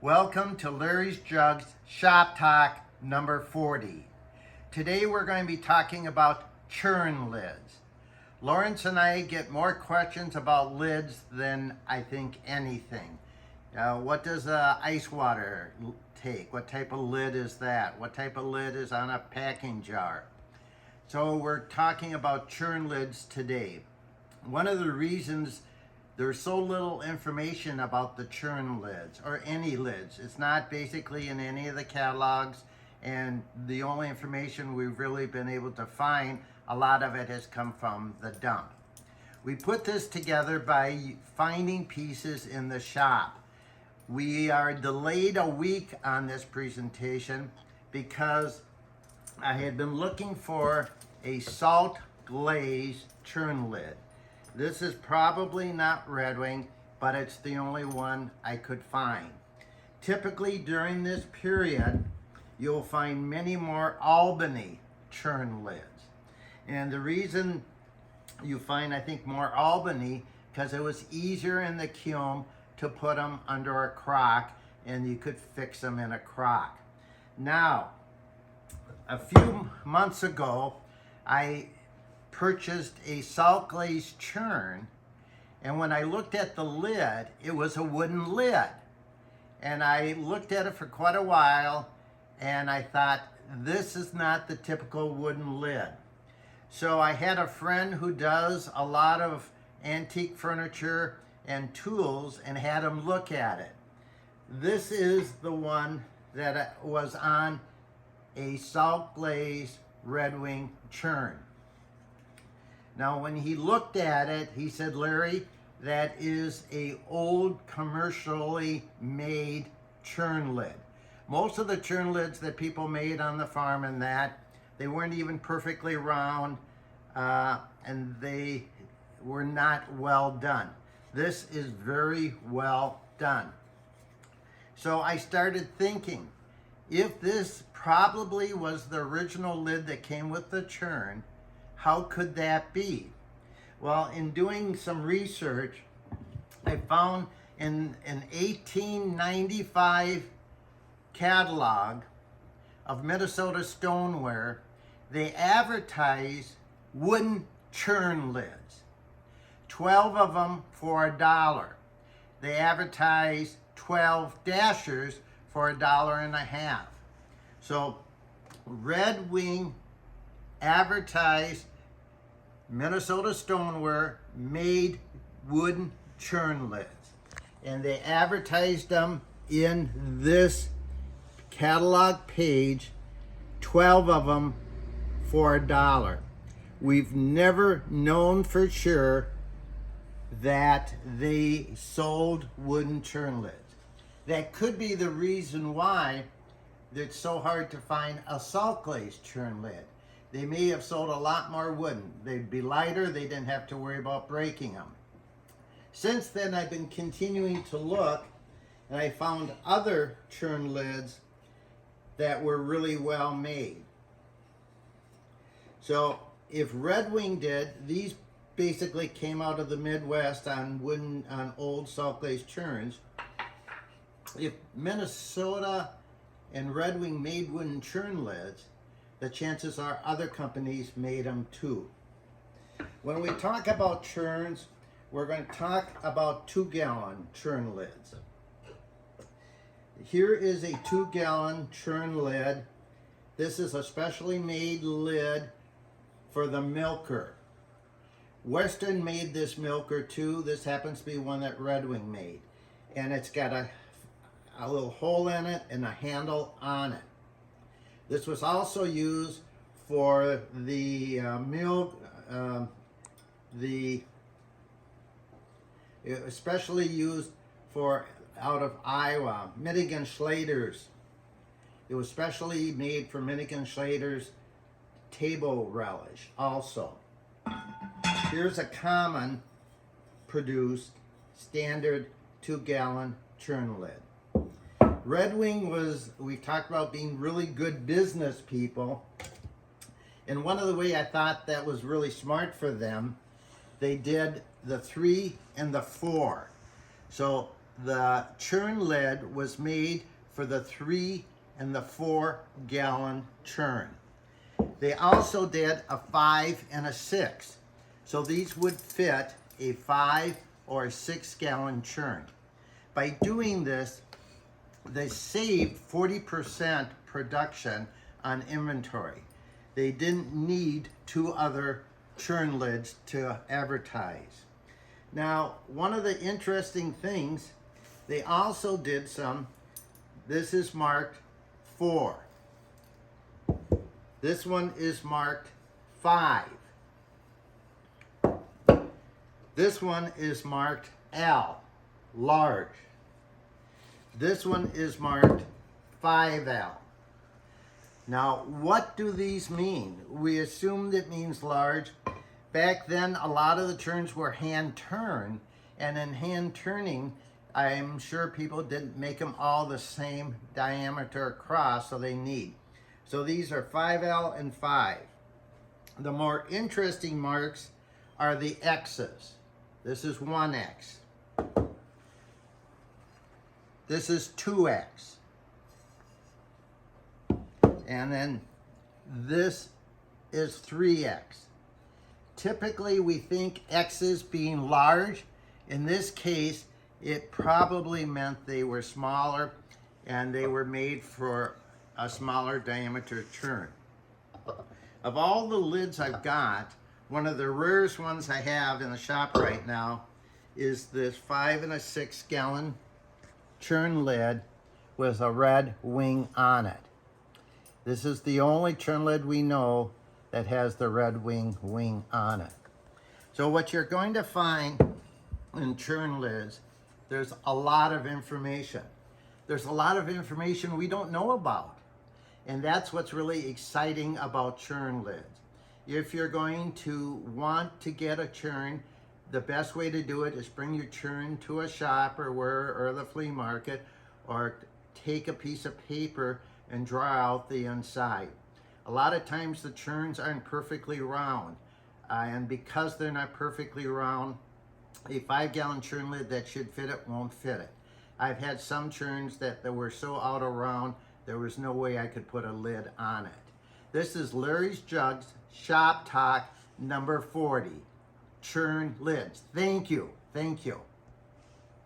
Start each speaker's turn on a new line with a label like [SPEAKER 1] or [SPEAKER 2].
[SPEAKER 1] Welcome to Larry's Jugs Shop Talk number 40. Today we're going to be talking about churn lids. Lawrence and I get more questions about lids than I think anything. What does ice water take? What type of lid is that? What type of lid is on a packing jar? So we're talking about churn lids today. One of the reasons there's so little information about the churn lids or any lids. It's not basically in any of the catalogs, and the only information we've really been able to find, a lot of it has come from the dump. We put this together by finding pieces in the shop. We are delayed a week on this presentation because I had been looking for a salt glazed churn lid. This is probably not Red Wing, but it's the only one I could find. Typically during this period, you'll find many more Albany churn lids. And the reason you find, I think, more Albany, because it was easier in the kiln to put them under a crock, and you could fix them in a crock. Now, a few months ago, I purchased a salt glazed churn, and when I looked at the lid, it was a wooden lid. And I looked at it for quite a while, and I thought, this is not the typical wooden lid. So I had a friend who does a lot of antique furniture and tools and had him look at it. This is the one that was on a salt glazed Red Wing churn. Now, when he looked at it, he said, Larry, that is a old commercially made churn lid. Most of the churn lids that people made on the farm and that, they weren't even perfectly round, and they were not well done. This is very well done. So I started thinking, if this probably was the original lid that came with the churn, how could that be? Well, in doing some research, I found in an 1895 catalog of Minnesota stoneware, they advertise wooden churn lids. 12 of them for $1. They advertise 12 dashers for $1.50. So Red Wing advertised Minnesota stoneware made wooden churn lids, and they advertised them in this catalog page, 12 of them for $1. We've never known for sure that they sold wooden churn lids. That could be the reason why it's so hard to find a salt glazed churn lid. They may have sold a lot more wooden. They'd be lighter, they didn't have to worry about breaking them. Since then, I've been continuing to look, and I found other churn lids that were really well made. So if Red Wing did, these basically came out of the Midwest on old salt glazed churns. If Minnesota and Red Wing made wooden churn lids, the chances are other companies made them too. When we talk about churns, we're going to talk about 2-gallon churn lids. Here is a 2-gallon churn lid. This is a specially made lid for the milker. Western made this milker too. This happens to be one that Red Wing made. And it's got a little hole in it and a handle on it. This was also used for the milk, especially used for out of Iowa, Minigan Schladers. It was specially made for Minigan Schladers table relish also. Here's a common produced standard 2-gallon churn lid. Red Wing we talked about being really good business people. And one of the way I thought that was really smart for them, they did the 3 and the 4. So the churn lid was made for the 3 and the 4 gallon churn. They also did a 5 and a 6. So these would fit a 5 or a 6 gallon churn. By doing this, they saved 40% production on inventory. They didn't need 2 other churn lids to advertise. Now, one of the interesting things, they also did this is marked 4. This one is marked 5. This one is marked L, large. This one is marked 5L. Now, what do these mean? We assumed it means large. Back then, a lot of the churns were hand turned, and in hand turning, I'm sure people didn't make them all the same diameter across, so they need. So these are 5L and 5. The more interesting marks are the X's. This is 1X. This is 2X. And then this is 3X. Typically, we think X's being large. In this case, it probably meant they were smaller and they were made for a smaller diameter churn. Of all the lids I've got, one of the rarest ones I have in the shop right now is this 5 and a 6 gallon churn lid with a red wing on it. This is the only churn lid we know that has the red wing on it. So what you're going to find in churn lids, there's a lot of information. There's a lot of information we don't know about. And that's what's really exciting about churn lids. If you're going to want to get a churn, the best way to do it is bring your churn to a shop or the flea market, or take a piece of paper and draw out the inside. A lot of times the churns aren't perfectly round, and because they're not perfectly round, a 5 gallon churn lid that should fit it won't fit it. I've had some churns that were so out of round, there was no way I could put a lid on it. This is Larry's Jugs Shop Talk number 40, churn lids. Thank you.